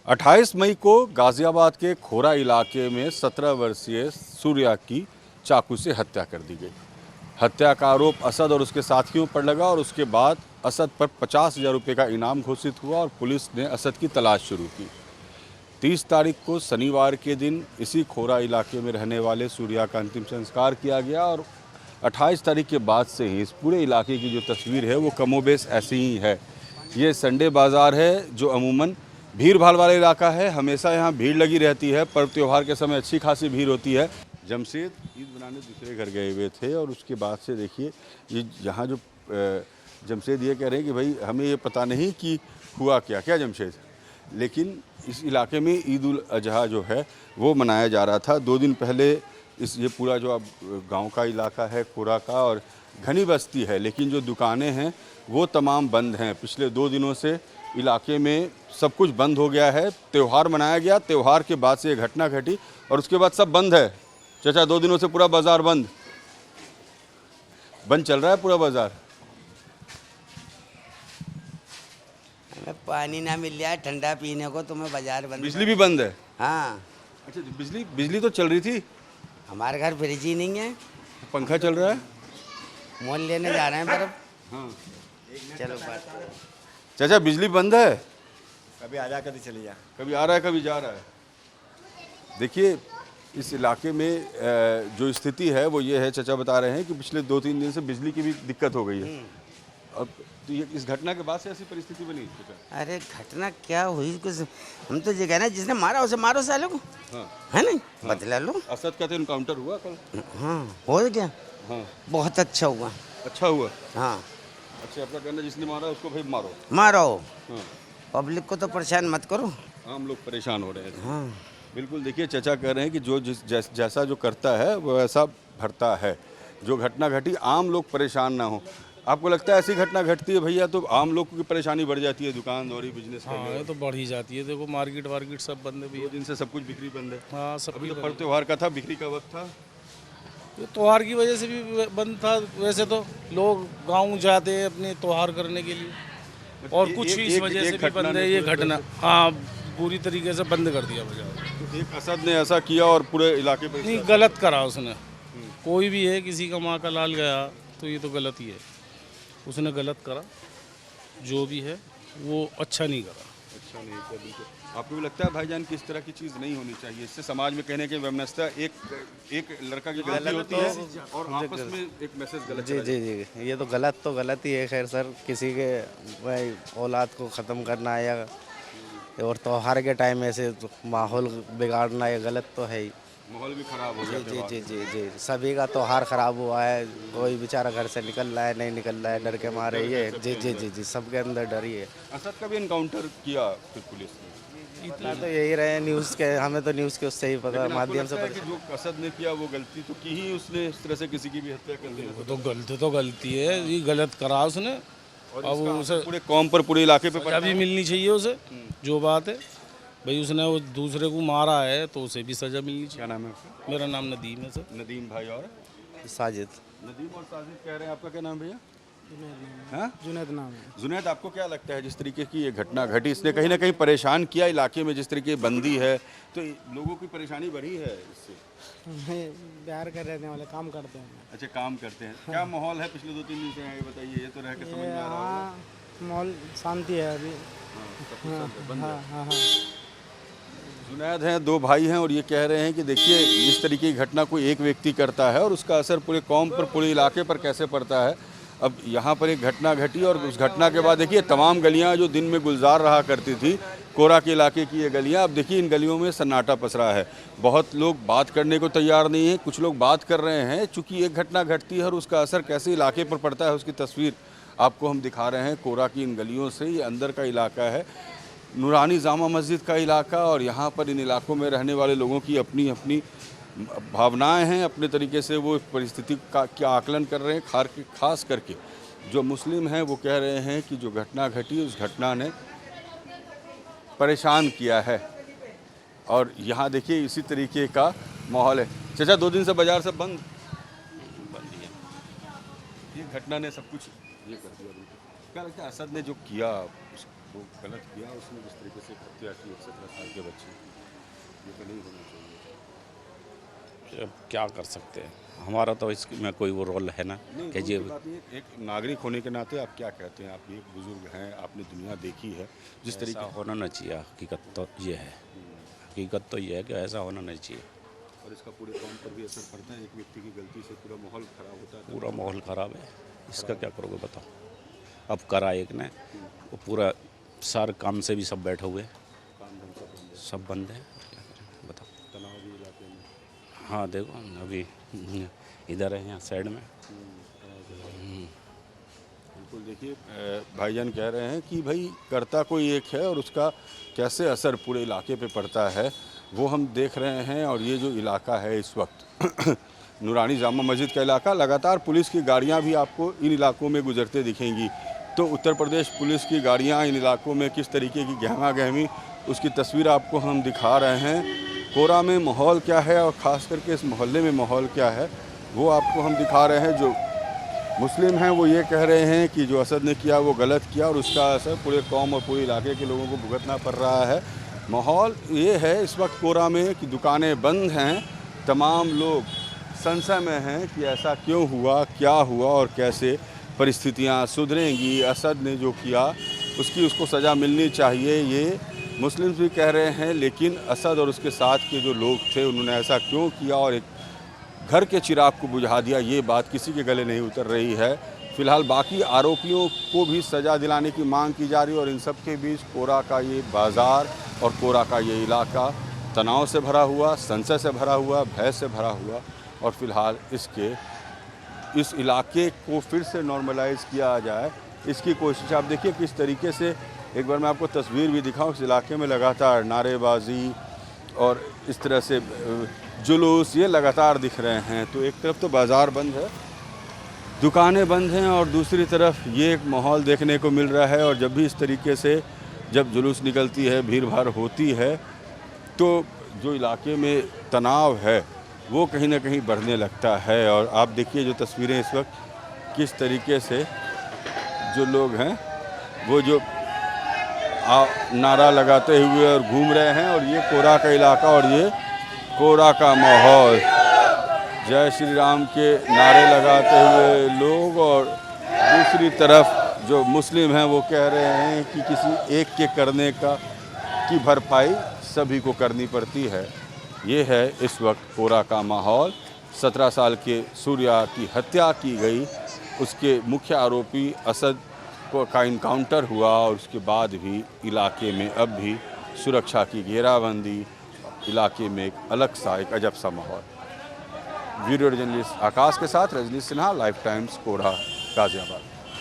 28 मई को गाजियाबाद के खोरा इलाके में 17 वर्षीय सूर्या की चाकू से हत्या कर दी गई। हत्या का आरोप असद और उसके साथियों पर लगा और उसके बाद असद पर 50,000 रुपये का इनाम घोषित हुआ और पुलिस ने असद की तलाश शुरू की। 30 तारीख को शनिवार के दिन इसी खोरा इलाके में रहने वाले सूर्या का अंतिम संस्कार किया गया और 28 तारीख के बाद से ही इस पूरे इलाके की जो तस्वीर है वो कमोबेश ऐसी ही है। ये संडे बाज़ार है जो अमूमन भीड़ भाड़ वाला इलाका है। हमेशा यहाँ भीड़ लगी रहती है। पर्व त्यौहार के समय अच्छी खासी भीड़ होती है। जमशेद ईद बनाने दूसरे घर गए हुए थे और उसके बाद से देखिए ये यहाँ जो जमशेद ये कह रहे हैं कि भाई हमें ये पता नहीं कि हुआ क्या जमशेद, लेकिन इस इलाके में ईद उल अजहा जो है वो मनाया जा रहा था 2 दिन पहले। ये पूरा जो अब गांव का इलाका है खोरा का और घनी बस्ती है, लेकिन जो दुकानें हैं वो तमाम बंद हैं। पिछले 2 दिनों से इलाके में सब कुछ बंद हो गया है। त्यौहार मनाया गया, त्यौहार के बाद से ये घटना घटी और उसके बाद सब बंद है। चाचा 2 दिनों से पूरा बाजार बंद चल रहा है, पूरा बाजार। हमें पानी ना मिल रहा है ठंडा पीने को, तो मैं बाजार बंद। बिजली भी बंद है? हाँ। अच्छा, बिजली तो चल रही थी। हमारे घर फ्रिज ही नहीं है, पंखा चल रहा है। मोल लेने जा रहे हैं बर्फ। हाँ चलो बात। चाचा बिजली बंद है, कभी आ जा कभी चली जा, कभी आ रहा है कभी जा रहा है। देखिए इस इलाके में जो स्थिति है वो ये है, चाचा बता रहे हैं कि पिछले 2-3 दिन से बिजली की भी दिक्कत हो गई है। अब तो ये इस घटना के बाद से ऐसी परिस्थिति बनी चाचा? अरे घटना क्या हुई कुछ, हम तो ये कहना जिसने मारा उसे मारो साले को। हाँ है नहीं? बदला लो। असद का तो इनकाउंटर हुआ कल। हाँ हो गया। हाँ बहुत अच्छा हुआ। अच्छा हुआ। हाँ अच्छा, अपना कहना जिसने मारा उसको भाई मारो। मारो, हाँ, पब्लिक को तो परेशान मत करो। आम लोग परेशान हो रहे हैं। हाँ बिल्कुल, देखिए चाचा कह रहे हैं कि जो जैसा जो करता है वो ऐसा भरता है। जो घटना घटी आम लोग परेशान ना हो। आपको लगता है ऐसी घटना घटती है भैया तो आम लोग की परेशानी बढ़ जाती है, दुकानदारी बिजनेस हाँ करने? ये तो बढ़ ही जाती है। देखो मार्केट वार्केट सब बंद है 2 भैया। दिन से सब कुछ बिक्री बंद है। हाँ सब अभी तो पर्व त्योहार का था, बिक्री का वक्त था। ये त्योहार की वजह से भी बंद था। वैसे तो लोग गांव जाते हैं अपने त्योहार करने के लिए और कुछ इस वजह से भी बंद है ये घटना। हाँ पूरी तरीके से बंद कर दिया बाजार। एक असद ने ऐसा किया और पूरे इलाके पर नहीं गलत करा उसने। कोई भी है, किसी का माँ का लाल गया तो ये तो गलत ही है। उसने गलत करा, जो भी है वो अच्छा नहीं करा। अच्छा नहीं किया बिल्कुल। आपको भी लगता है भाईजान कि इस तरह की चीज़ नहीं होनी चाहिए? इससे समाज में कहने की व्यवस्था एक लड़का की गलती होती है और आपस में एक मैसेज गलत जी जी जी, ये तो गलत ही है। खैर सर, किसी के भाई औलाद को ख़त्म करना या और त्योहार के टाइम ऐसे तो माहौल बिगाड़ना ये गलत तो है ही। माहौल भी खराब हो गया। जी जी जी जी, सभी का त्योहार ख़राब हुआ है। कोई बेचारा घर से निकल रहा है, नहीं निकल रहा है, डर के मारे ये। जी जी जी जी, सबके अंदर डर ही है। असद का भी इनकाउंटर किया फिर पुलिस ने। इतना तो यही रहे न्यूज़ के, हमें तो न्यूज़ के उससे ही पता माध्यम से कि जो असद ने किया वो गलती तो की ही, उसने इस तरह से किसी की भी हत्या कर दी। वो तो गलती है, ये गलत करा उसने। और अब उसे पूरे कौम पर पूरे इलाके पे सजा भी मिलनी चाहिए उसे। जो बात है भाई, उसने वो दूसरे को मारा है तो उसे भी सजा मिलनी चाहिए। क्या नाम है आपका? मेरा नाम नदीम है सर। नदीम भाई। और साजिद। नदीम और साजिद कह रहे हैं। आपका क्या नाम भैया? हाँ जुनैद नाम है। जुनैद, आपको क्या लगता है जिस तरीके की ये घटना घटी इसने कहीं ना कहीं परेशान किया इलाके में? जिस तरीके की बंदी है तो लोगों की परेशानी बढ़ी है इससे? बिहार का रहने वाले काम करते हैं। अच्छा, काम करते हैं। क्या माहौल है पिछले 2-3 दिन से? ये बताइए, ये तो रह के समझ में आ रहा है। हाँ माहौल शांति है अभी। हाँ हाँ हाँ। जुनैद हैं, 2 भाई हैं और ये कह रहे हैं कि देखिए इस तरीके की घटना कोई एक व्यक्ति करता है और उसका असर पूरे कौम पर पूरे इलाके पर कैसे पड़ता है। अब यहाँ पर एक घटना घटी और उस घटना के बाद देखिए तमाम गलियाँ जो दिन में गुलजार रहा करती थी, कोरा के इलाके की ये गलियाँ, अब देखिए इन गलियों में सन्नाटा पसरा है। बहुत लोग बात करने को तैयार नहीं हैं, कुछ लोग बात कर रहे हैं। चूँकि एक घटना घटती है और उसका असर कैसे इलाके पर पड़ता है उसकी तस्वीर आपको हम दिखा रहे हैं कोरा की इन गलियों से। ये अंदर का इलाका है, नूरानी जामा मस्जिद का इलाका, और यहाँ पर इन इलाकों में रहने वाले लोगों की अपनी अपनी भावनाएं हैं। अपने तरीके से वो परिस्थिति का क्या आकलन कर रहे हैं। खास करके जो मुस्लिम हैं वो कह रहे हैं कि जो घटना घटी उस घटना ने परेशान किया है। और यहाँ देखिए इसी तरीके का माहौल है। चाचा 2 दिन से बाजार सब बंद ही है। ये घटना ने सब कुछ ये कर दिया। क्या लगता है असद ने जो किया वो गलत किया उसने जिस तरीके से हत्या की 17 साल के बच्चे की, ये तो नहीं होना चाहिए। अब क्या कर सकते हैं, हमारा तो इसमें कोई वो रोल है ना कि नहीं, ये वो बात नहीं, एक नागरिक होने के नाते आप क्या कहते हैं? आप भी एक बुजुर्ग हैं, आपने दुनिया देखी है, जिस ऐसा तरीके होना नहीं चाहिए। हकीकत तो ये है, हकीकत तो ये है कि ऐसा होना नहीं चाहिए। और इसका पूरे कौम पर भी असर पड़ता है। एक व्यक्ति की गलती से पूरा माहौल खराब होता है। पूरा माहौल ख़राब है, इसका क्या करोगे बताओ। अब करा एक ने, वो पूरा सारे काम से भी सब बैठे हुए, काम ढंग से बंद है, सब बंद है, क्या करें बताओ। तनाव भी इलाके में। हाँ देखो अभी इधर है यहाँ साइड में। बिल्कुल, देखिए भाईजान कह रहे हैं कि भाई करता कोई एक है और उसका कैसे असर पूरे इलाके पे पड़ता है वो हम देख रहे हैं। और ये जो इलाका है इस वक्त नूरानी जामा मस्जिद का इलाका, लगातार पुलिस की गाड़ियां भी आपको इन इलाकों में गुजरते दिखेंगी। तो उत्तर प्रदेश पुलिस की गाड़ियां इन इलाकों में किस तरीके की गहमा गहमी, उसकी तस्वीर आपको हम दिखा रहे हैं। कोरा में माहौल क्या है और ख़ास करके इस मोहल्ले में माहौल क्या है वो आपको हम दिखा रहे हैं। जो मुस्लिम हैं वो ये कह रहे हैं कि जो असद ने किया वो गलत किया और उसका असर पूरे कौम और पूरे इलाके के लोगों को भुगतना पड़ रहा है। माहौल ये है इस वक्त कोरा में कि दुकानें बंद हैं, तमाम लोग संशय में हैं कि ऐसा क्यों हुआ, क्या हुआ और कैसे परिस्थितियां सुधरेंगी। असद ने जो किया उसको सज़ा मिलनी चाहिए, ये मुस्लिम्स भी कह रहे हैं। लेकिन असद और उसके साथ के जो लोग थे उन्होंने ऐसा क्यों किया और एक घर के चिराग को बुझा दिया, ये बात किसी के गले नहीं उतर रही है। फिलहाल बाकी आरोपियों को भी सज़ा दिलाने की मांग की जा रही है। और इन सब के बीच कोरा का ये बाज़ार और कोरा का ये इलाका तनाव से भरा हुआ, संशय से भरा हुआ, भय से भरा हुआ। और फिलहाल इस इलाके को फिर से नॉर्मलाइज़ किया जाए, इसकी कोशिश आप देखिए किस तरीके से। एक बार मैं आपको तस्वीर भी दिखाऊं, इस इलाके में लगातार नारेबाजी और इस तरह से जुलूस ये लगातार दिख रहे हैं। तो एक तरफ तो बाज़ार बंद है, दुकानें बंद हैं और दूसरी तरफ ये एक माहौल देखने को मिल रहा है। और जब भी इस तरीके से जब जुलूस निकलती है, भीड़ भाड़ होती है, तो जो इलाके में तनाव है वो कहीं ना कहीं बढ़ने लगता है। और आप देखिए जो तस्वीरें इस वक्त किस तरीके से जो लोग हैं वो जो नारा लगाते हुए और घूम रहे हैं। और ये कोरा का इलाका और ये कोरा का माहौल, जय श्री राम के नारे लगाते हुए लोग। और दूसरी तरफ जो मुस्लिम हैं वो कह रहे हैं कि किसी एक के करने की भरपाई सभी को करनी पड़ती है। ये है इस वक्त कोरा का माहौल। 17 साल के सूर्या की हत्या की गई, उसके मुख्य आरोपी असद का इनकाउंटर हुआ और उसके बाद भी इलाके में अब भी सुरक्षा की घेराबंदी, इलाके में एक अलग सा एक अजब सा माहौल। वीडियो जर्नलिस्ट आकाश के साथ रजनीश सिन्हा, लाइफ टाइम्स, कोरा, गाजियाबाद।